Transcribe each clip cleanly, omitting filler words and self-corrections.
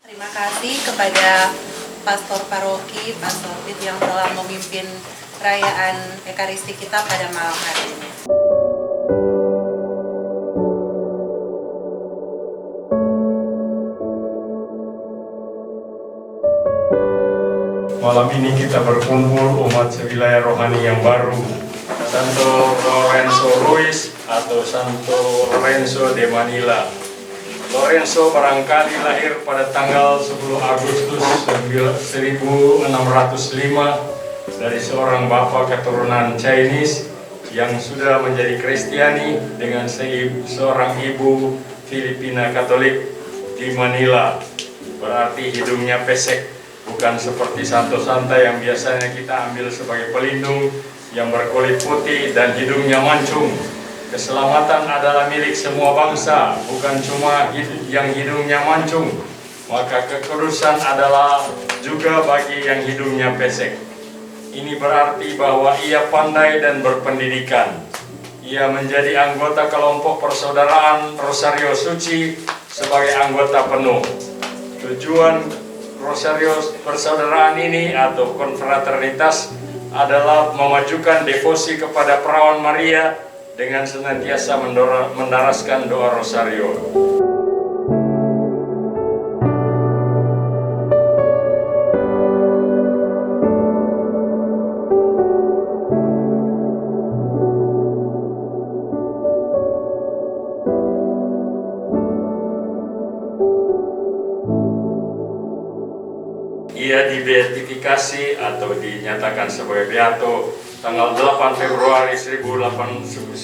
Terima kasih kepada Pastor Paroki, Pastor Pit yang telah memimpin perayaan Ekaristi kita pada malam hari ini. Malam ini kita berkumpul umat sewilayah rohani yang baru, Santo Lorenzo Ruiz atau Santo Lorenzo de Manila. Lorenzo barangkali lahir pada tanggal 10 Agustus 1605 dari seorang bapak keturunan Chinese yang sudah menjadi Kristiani dengan seorang ibu Filipina Katolik di Manila. Berarti hidungnya pesek, bukan seperti santo-santa yang biasanya kita ambil sebagai pelindung yang berkulit putih dan hidungnya mancung. Keselamatan adalah milik semua bangsa, bukan cuma yang hidungnya mancung. Maka kekudusan adalah juga bagi yang hidungnya pesek. Ini berarti bahwa ia pandai dan berpendidikan. Ia menjadi anggota kelompok persaudaraan Rosario Suci sebagai anggota penuh. Tujuan Rosario persaudaraan ini atau konfraternitas adalah memajukan devosi kepada Perawan Maria dengan senantiasa mendaraskan doa Rosario. Ia dibeatifikasi atau dinyatakan sebagai beato tanggal 8 Februari 1981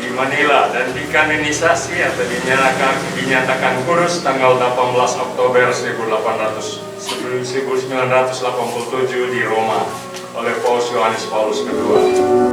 di Manila dan dikanonisasi atau dinyatakan kudus tanggal 18 Oktober 1987 di Roma oleh Paus Yohanes Paulus II.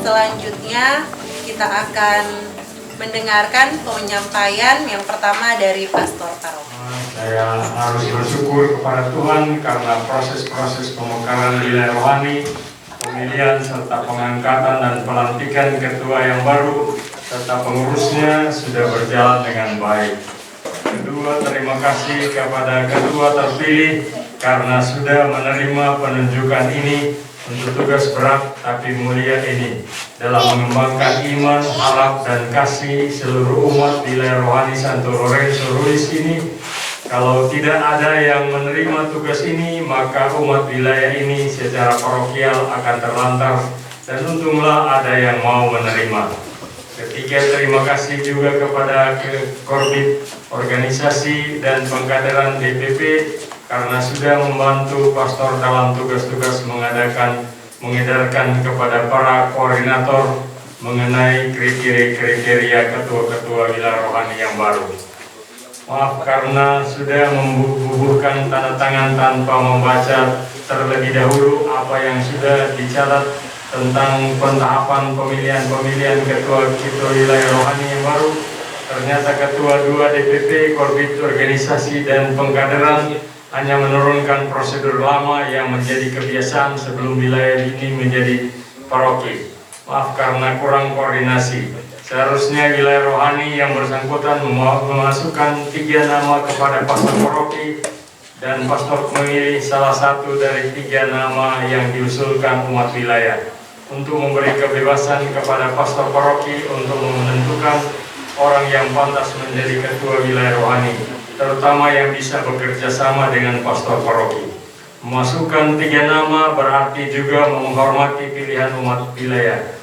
Selanjutnya kita akan mendengarkan penyampaian yang pertama dari Pastor Paroki. Saya harus bersyukur kepada Tuhan karena proses-proses pemekaran nilai rohani, pemilihan serta pengangkatan dan pelantikan ketua yang baru serta pengurusnya sudah berjalan dengan baik. Kedua, terima kasih kepada kedua terpilih karena sudah menerima penunjukan ini untuk tugas berat tapi mulia ini dalam mengembangkan iman, harap, dan kasih seluruh umat wilayah rohani Santo Lorenzo Ruiz ini. Kalau tidak ada yang menerima tugas ini, maka umat wilayah ini secara parokial akan terlantar, dan untunglah ada yang mau menerima. Ketiga, terima kasih juga kepada Korbit Organisasi dan Pengkaderan DPP karena sudah membantu pastor dalam tugas-tugas mengedarkan kepada para koordinator mengenai kriteria ketua-ketua wilayah rohani yang baru. Maaf karena sudah membubuhkan tanda tangan tanpa membaca terlebih dahulu apa yang sudah dicatat tentang pentahapan pemilihan ketua wilayah rohani yang baru. Ternyata ketua 2 DPP, Korbit Organisasi dan Pengkaderan hanya menurunkan prosedur lama yang menjadi kebiasaan sebelum wilayah ini menjadi paroki. Maaf karena kurang koordinasi. Seharusnya wilayah rohani yang bersangkutan memasukkan 3 nama kepada pastor paroki dan pastor memilih salah satu dari 3 nama yang diusulkan umat wilayah untuk memberi kebebasan kepada pastor paroki untuk menentukan orang yang pantas menjadi ketua wilayah rohani, terutama yang bisa bekerja sama dengan pastor paroki. Memasukkan 3 nama berarti juga menghormati pilihan umat wilayah.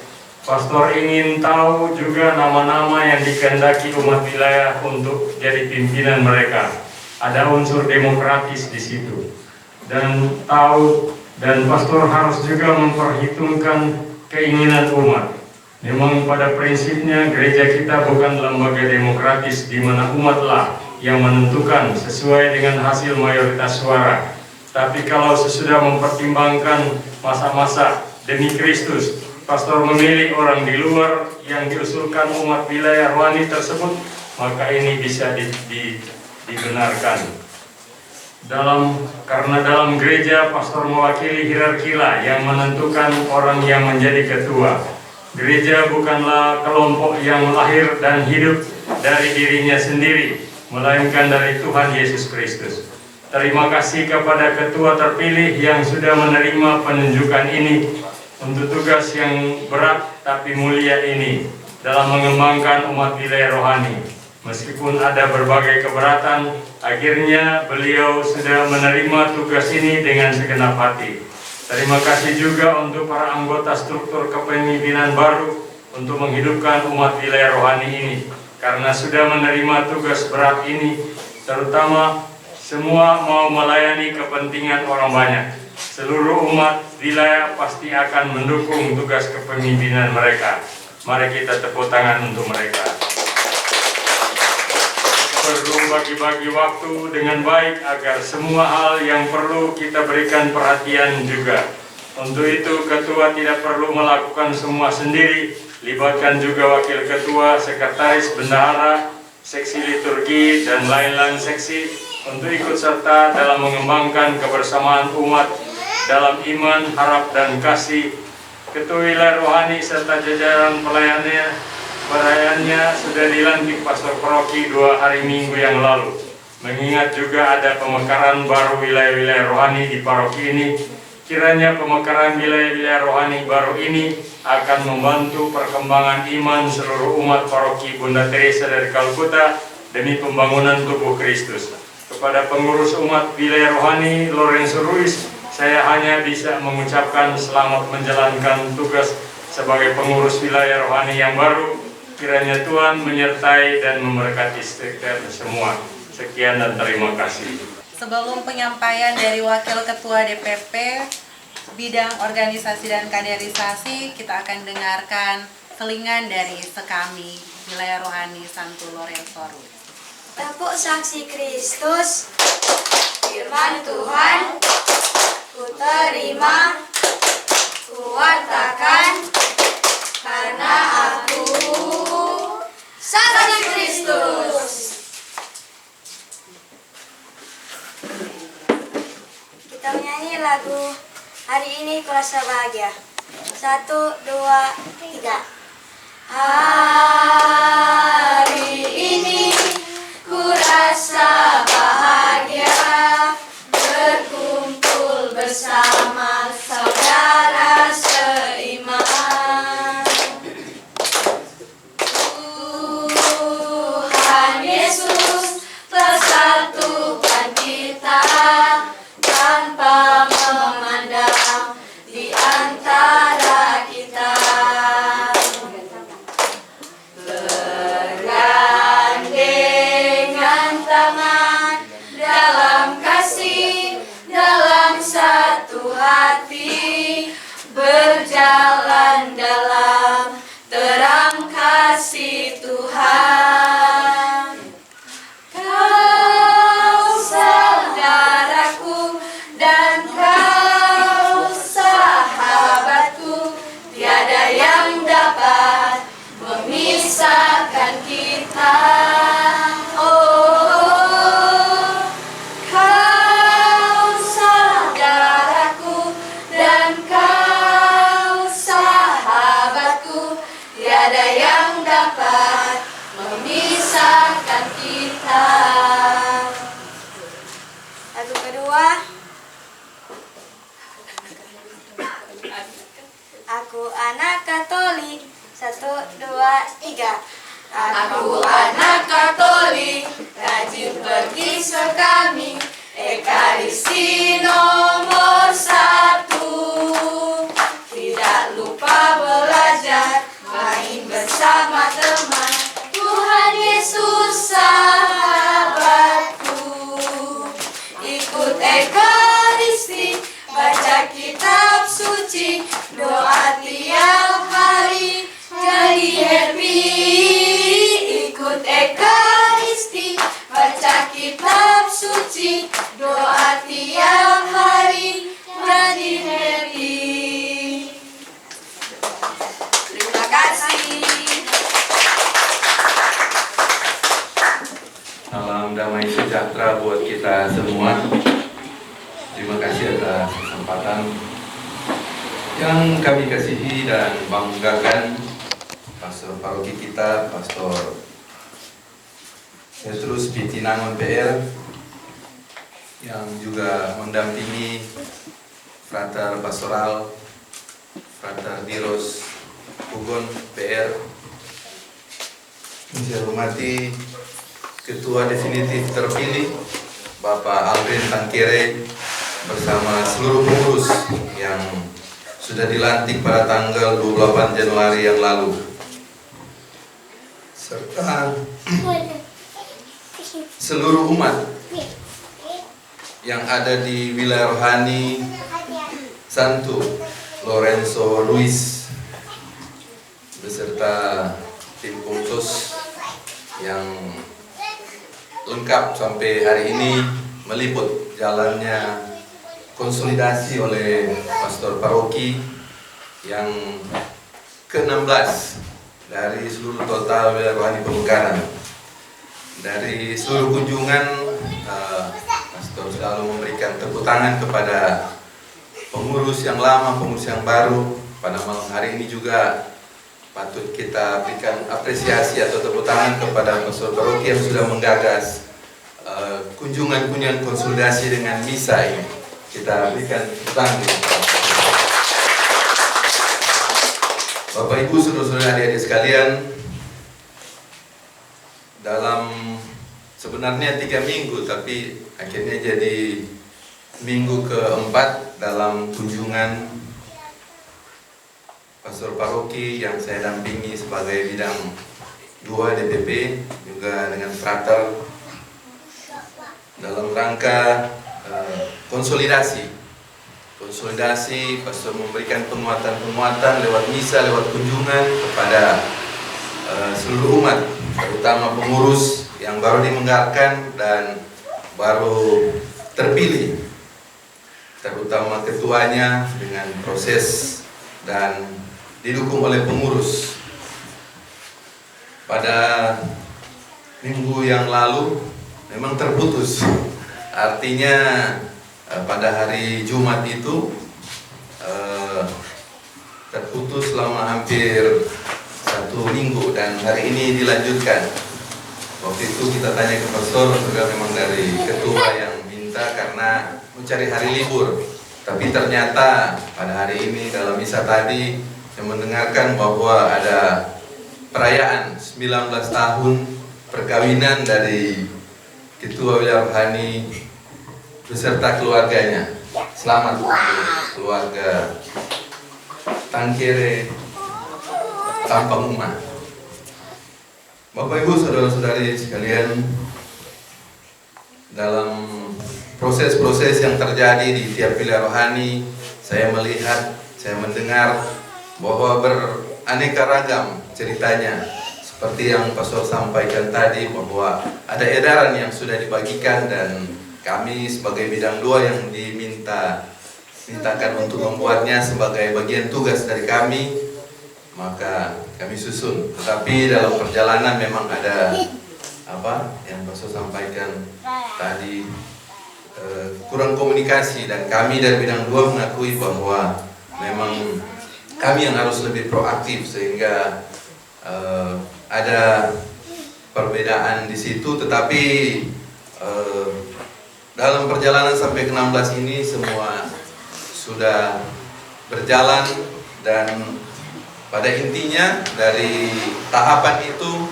Pastor ingin tahu juga nama-nama yang dikehendaki umat wilayah untuk jadi pimpinan mereka. Ada unsur demokratis di situ. Dan pastor harus juga memperhitungkan keinginan umat. Memang pada prinsipnya gereja kita bukan lembaga demokratis di mana umatlah yang menentukan sesuai dengan hasil mayoritas suara. Tapi kalau sesudah mempertimbangkan masa-masa demi Kristus, pastor memilih orang di luar yang diusulkan umat wilayah rohani tersebut, maka ini bisa dibenarkan. Karena dalam gereja pastor mewakili hierarkilah yang menentukan orang yang menjadi ketua. Gereja bukanlah kelompok yang lahir dan hidup dari dirinya sendiri, melainkan dari Tuhan Yesus Kristus. Terima kasih kepada ketua terpilih yang sudah menerima penunjukan ini untuk tugas yang berat tapi mulia ini dalam mengembangkan umat wilayah rohani. Meskipun ada berbagai keberatan, akhirnya beliau sudah menerima tugas ini dengan segenap hati. Terima kasih juga untuk para anggota struktur kepemimpinan baru untuk menghidupkan umat wilayah rohani ini, karena sudah menerima tugas berat ini, terutama semua mau melayani kepentingan orang banyak. Seluruh umat wilayah pasti akan mendukung tugas kepemimpinan mereka. Mari kita tepuk tangan untuk mereka. Perlu bagi-bagi waktu dengan baik agar semua hal yang perlu kita berikan perhatian juga. Untuk itu ketua tidak perlu melakukan semua sendiri, libatkan juga wakil ketua, sekretaris, bendahara, seksi liturgi, dan lain-lain seksi untuk ikut serta dalam mengembangkan kebersamaan umat dalam iman, harap, dan kasih. Ketua wilayah rohani serta jajaran pelayannya sudah dilantik pastor paroki 2 hari Minggu yang lalu. Mengingat juga ada pemekaran baru wilayah-wilayah rohani di paroki ini, kiranya pemekaran wilayah-wilayah rohani baru ini akan membantu perkembangan iman seluruh umat paroki Bunda Teresa dari Kalkuta demi pembangunan tubuh Kristus. Kepada pengurus umat wilayah rohani Lorenzo Ruiz, saya hanya bisa mengucapkan selamat menjalankan tugas sebagai pengurus wilayah rohani yang baru. Kiranya Tuhan menyertai dan memberkati kita semua. Sekian dan terima kasih. Sebelum penyampaian dari Wakil Ketua DPP Bidang Organisasi dan Kaderisasi, kita akan dengarkan selingan dari Sekami Wilayah Rohani Santo Lorenzo Ruiz. Tepuk saksi Kristus, firman Tuhan, ku terima, ku wartakan, karena aku saksi Kristus. Kita menyanyi lagu hari ini kurasa bahagia. 1, 2, 3. Hari ini ku rasa bahagia berkumpul bersama saudara seiman. Tuhan Yesus persatukan kita tanpa memandang di antara kita. Bergandengan tangan dalam kasih, dalam satu hati, berjalan dalam terang kasih Tuhan. Kau saudaraku dan kau sahabatku, tiada yang dapat memisahkan kita. Oh, kau saudaraku dan kau sahabatku, tiada yang dapat memisahkan kita. Lagu kedua. Aku anak Katolik. 1, 2, 3. Aku anak Katolik, rajin pergi sekami, Ekaristi nomor 1. Tidak lupa belajar, main bersama teman, Tuhan Yesus sahabatku. Ikut Ekaristi, baca kitab suci, doa tiap hari, jadi happy. Ikut Ekaristi, baca kitab suci, doa tiap hari, jadi happy. Terima kasih. Salam damai sejahtera buat kita semua. Terima kasih atas kesempatan yang kami kasihi dan banggakan Pastor Paroki kita, Pastor Petrus Pitinangon PR, yang juga mendampingi Frater Pastoral, Frater Diros Pugon PR. Saya hormati Ketua Definitif terpilih Bapak Alvin Tangkere bersama seluruh pengurus yang sudah dilantik pada tanggal 28 Januari yang lalu, serta seluruh umat yang ada di wilayah rohani Santo Lorenzo Luis beserta tim khusus yang lengkap sampai hari ini meliput jalannya konsolidasi oleh Pastor Paroki yang ke-16 dari seluruh total wilayah rohani Pemekaran. Dari seluruh kunjungan, Pastor selalu memberikan tepuk tangan kepada pengurus yang lama, pengurus yang baru. Pada malam hari ini juga patut kita berikan apresiasi atau tepuk tangan kepada Pastor Paroki yang sudah menggagas kunjungan-kunjungan konsolidasi dengan misa ini. Kita berikan tepuk tangan. Bapak Ibu, saudara-saudara, adik-adik sekalian, dalam sebenarnya 3 minggu, tapi akhirnya jadi minggu ke-4 dalam kunjungan Pastor Paroki yang saya dampingi sebagai bidang 2 DPP, juga dengan Frater, dalam rangka konsolidasi. Pastor memberikan penguatan-penguatan lewat misa, lewat kunjungan kepada seluruh umat, terutama pengurus yang baru dimenggarkan dan baru terpilih, terutama ketuanya dengan proses dan didukung oleh pengurus. Pada minggu yang lalu memang terputus, artinya pada hari Jumat itu terputus selama hampir 1 Sabtu Minggu dan hari ini dilanjutkan. Waktu itu kita tanya ke pastor, juga memang dari ketua yang minta karena mencari hari libur. Tapi ternyata pada hari ini dalam misa tadi yang mendengarkan bahwa ada perayaan 19 tahun perkawinan dari Ketua Wilayah Rohani beserta keluarganya. Selamat untuk keluarga Tangkere Tampang Uma. Bapak Ibu saudara-saudari sekalian, dalam proses-proses yang terjadi di tiap wilayah rohani, saya melihat, saya mendengar bahwa beraneka ragam ceritanya. Seperti yang Pastor sampaikan tadi bahwa ada edaran yang sudah dibagikan dan kami sebagai bidang 2 yang dimintakan untuk membuatnya sebagai bagian tugas dari kami, maka kami susun. Tetapi dalam perjalanan memang ada yang Pastor sampaikan tadi, kurang komunikasi, dan kami dari bidang 2 mengakui bahwa memang kami yang harus lebih proaktif sehingga ada perbedaan di situ. Tetapi dalam perjalanan sampai ke 16 ini semua sudah berjalan, dan pada intinya dari tahapan itu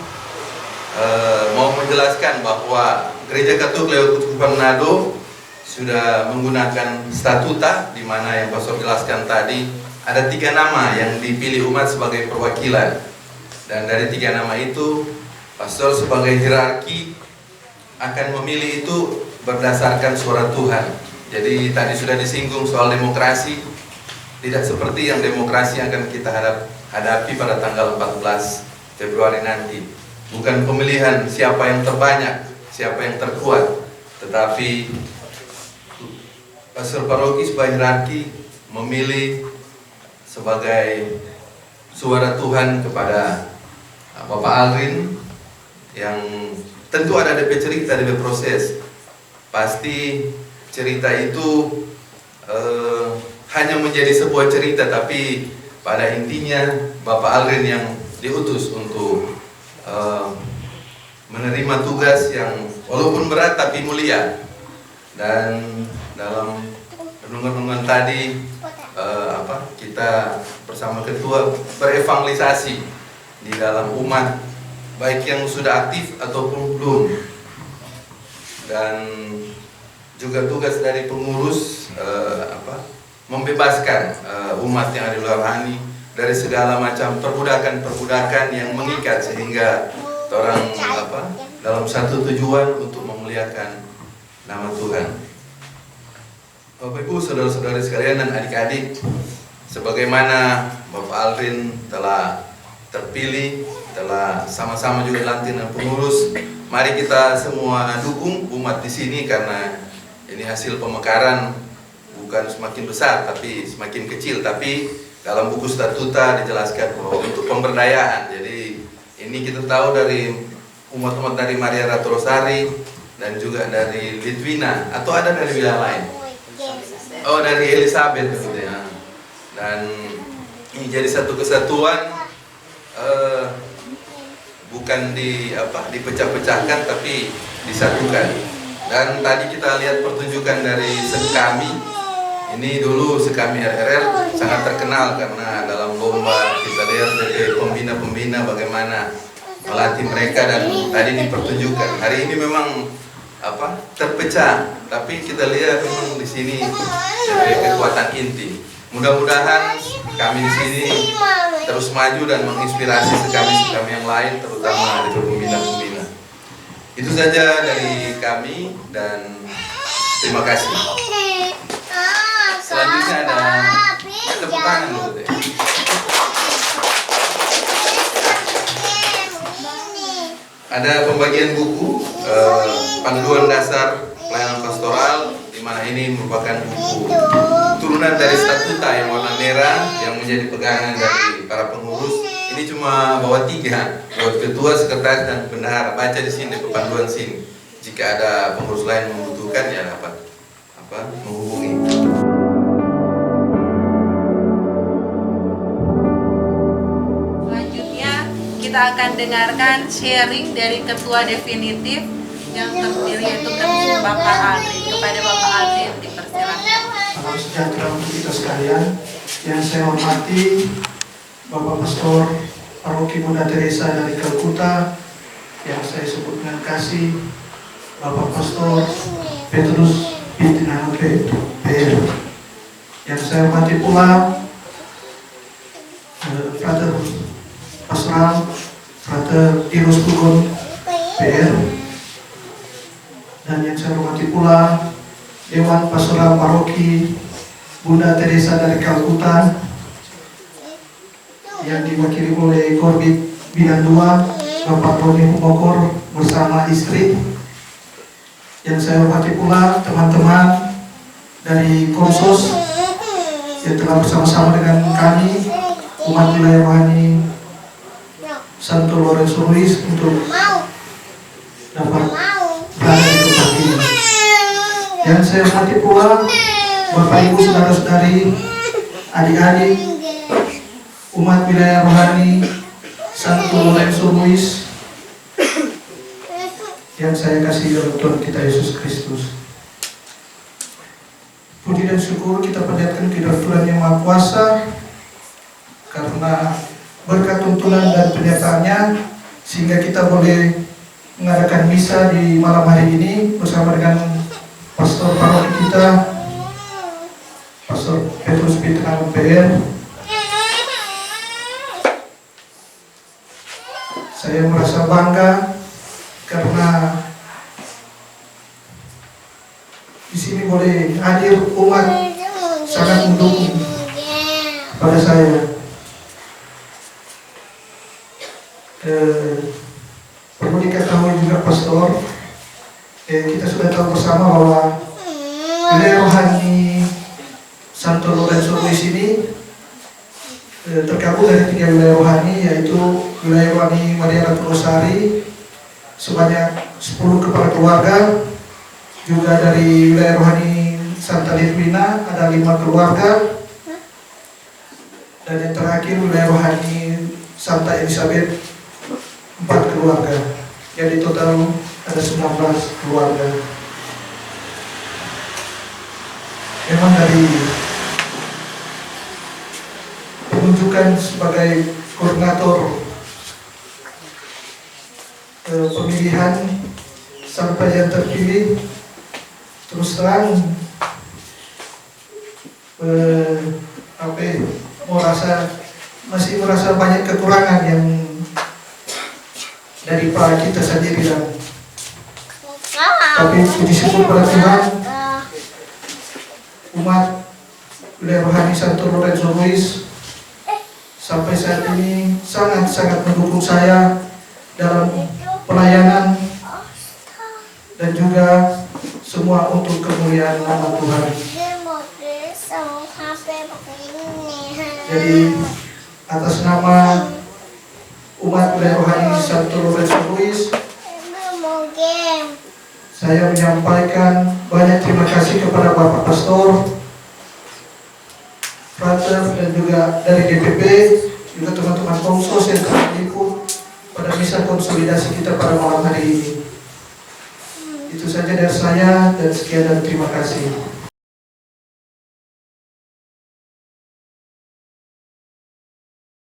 mau menjelaskan bahwa Gereja Katolik Leukut Manado sudah menggunakan statuta, di mana yang Pastor jelaskan tadi ada 3 nama yang dipilih umat sebagai perwakilan, dan dari 3 nama itu Pastor sebagai hierarki akan memilih itu berdasarkan suara Tuhan. Jadi tadi sudah disinggung soal demokrasi, tidak seperti yang demokrasi yang akan kita hadapi pada tanggal 14 Februari nanti. Bukan pemilihan siapa yang terbanyak, siapa yang terkuat, tetapi pastor paroki sebagai hierarki memilih sebagai suara Tuhan kepada Bapak Alrin, yang tentu ada DP cerita, DP proses. Pasti cerita itu hanya menjadi sebuah cerita, tapi pada intinya Bapak Alrin yang diutus untuk menerima tugas yang walaupun berat tapi mulia. Dan dalam renungan-renungan tadi kita bersama ketua berevangelisasi di dalam umat, baik yang sudah aktif ataupun belum. Dan juga tugas dari pengurus membebaskan umat yang ada di luar rohani dari segala macam perbudakan yang mengikat, sehingga orang dalam satu tujuan untuk memuliakan nama Tuhan. Bapak Ibu, saudara-saudari sekalian dan adik-adik, sebagaimana Bapak Alvin telah terpilih, telah sama-sama juga dilantik dengan pengurus, mari kita semua dukung umat di sini, karena ini hasil pemekaran bukan semakin besar tapi semakin kecil. Tapi dalam buku statuta dijelaskan bahwa untuk pemberdayaan. Jadi ini kita tahu dari umat-umat dari Maria Ratu Rosari dan juga dari Litwina, atau ada dari wilayah lain. Oh, dari Elizabeth ya. Dan ini jadi satu kesatuan, bukan dipecah-pecahkan tapi disatukan. Dan tadi kita lihat pertunjukan dari Sekami. Ini dulu Sekami RRL sangat terkenal karena dalam lomba kita lihat dari pembina-pembina bagaimana melatih mereka, dan tadi dipertunjukkan. Hari ini memang terpecah, tapi kita lihat memang di sini sebagai kekuatan inti. Mudah-mudahan kami di sini terus maju dan menginspirasi sekami-sekami yang lain, terutama dari pembina-pembina. Itu saja dari kami dan terima kasih. Selanjutnya ada tepuk tangan dulu deh. Ada pembagian buku panduan dasar pelayanan pastoral, di mana ini merupakan buku turunan dari statuta yang warna merah yang menjadi pegangan dari para pengurus. Ini cuma bawa 3 buat ketua, sekretaris, dan bendahara. Baca di sini panduan sini. Jika ada pengurus lain membutuhkan, ya dapat menghubungi. Selanjutnya kita akan dengarkan sharing dari ketua definitif yang terdiri yaitu Bapak Aldrin. Kepada Bapak Aldrin dipersilakan. Salam sejahtera untuk kita sekalian. Yang saya hormati Bapak Pastor Paroki Bunda Teresa dari Kalkuta, yang saya sebut dengan kasih Bapak Pastor Petrus Binti PR. Yang saya hormati pula Frater Pastoral Frater Irus Kugon PR. Dan yang saya hormati pula Dewan Pastoral Paroki Bunda Teresa dari Kalkuta yang diwakili oleh Korbit Bidang 2 Bapak Roni Humokor bersama istri. Yang saya hormati pula teman-teman dari Konsos yang telah bersama-sama dengan kami umat wilayah rohani Santo Lorenzo Ruiz untuk dapat berada di tempat ini. Yang saya hormati pula Bapak Ibu saudara-saudari, adik-adik umat wilayah rohani Santo Lorenzo Ruiz yang saya kasih dalam Tuhan kita Yesus Kristus. Puji dan syukur kita panjatkan kehadirat Tuhan yang Maha Kuasa, karena berkat tuntunan dan penyertaannya sehingga kita boleh mengadakan misa di malam hari ini bersama dengan Pastor Paroki kita, Pastor Petrus Binti PR. Saya merasa bangga karena di sini boleh hadir umat sangat mendukung pada saya. Perlu diketahui juga Pastor, kita sudah tahu bersama bahwa wilayah rohani Santo Lorenzo Ruiz ini tergabung dari 3 wilayah rohani, yaitu wilayah rohani Maria Ratu Rosari sebanyak 10 kepala keluarga, juga dari wilayah rohani Santa Litwina ada 5 keluarga, dan yang terakhir wilayah rohani Santa Elizabeth 4 keluarga. Jadi total ada 19 keluarga. Memang dari penunjukan sebagai koordinator pemilihan sampai yang terpilih, terus terang masih merasa banyak kekurangan yang dari Pak kita sendiri, dan tapi puji syukur pada Tuhan, umat wilayah rohani Santo Lorenzo Ruiz sampai saat ini sangat-sangat mendukung saya dalam pelayanan dan juga semua untuk kemuliaan nama Tuhan. Jadi atas nama umat wilayah rohani Santo Lorenzo Ruiz, saya menyampaikan banyak terima kasih kepada Bapak Pastor, Frater, dan juga dari DPP, juga teman-teman Konsos yang telah meliput pada misa konsolidasi kita pada malam hari ini. Itu saja dari saya, dan sekian dan terima kasih.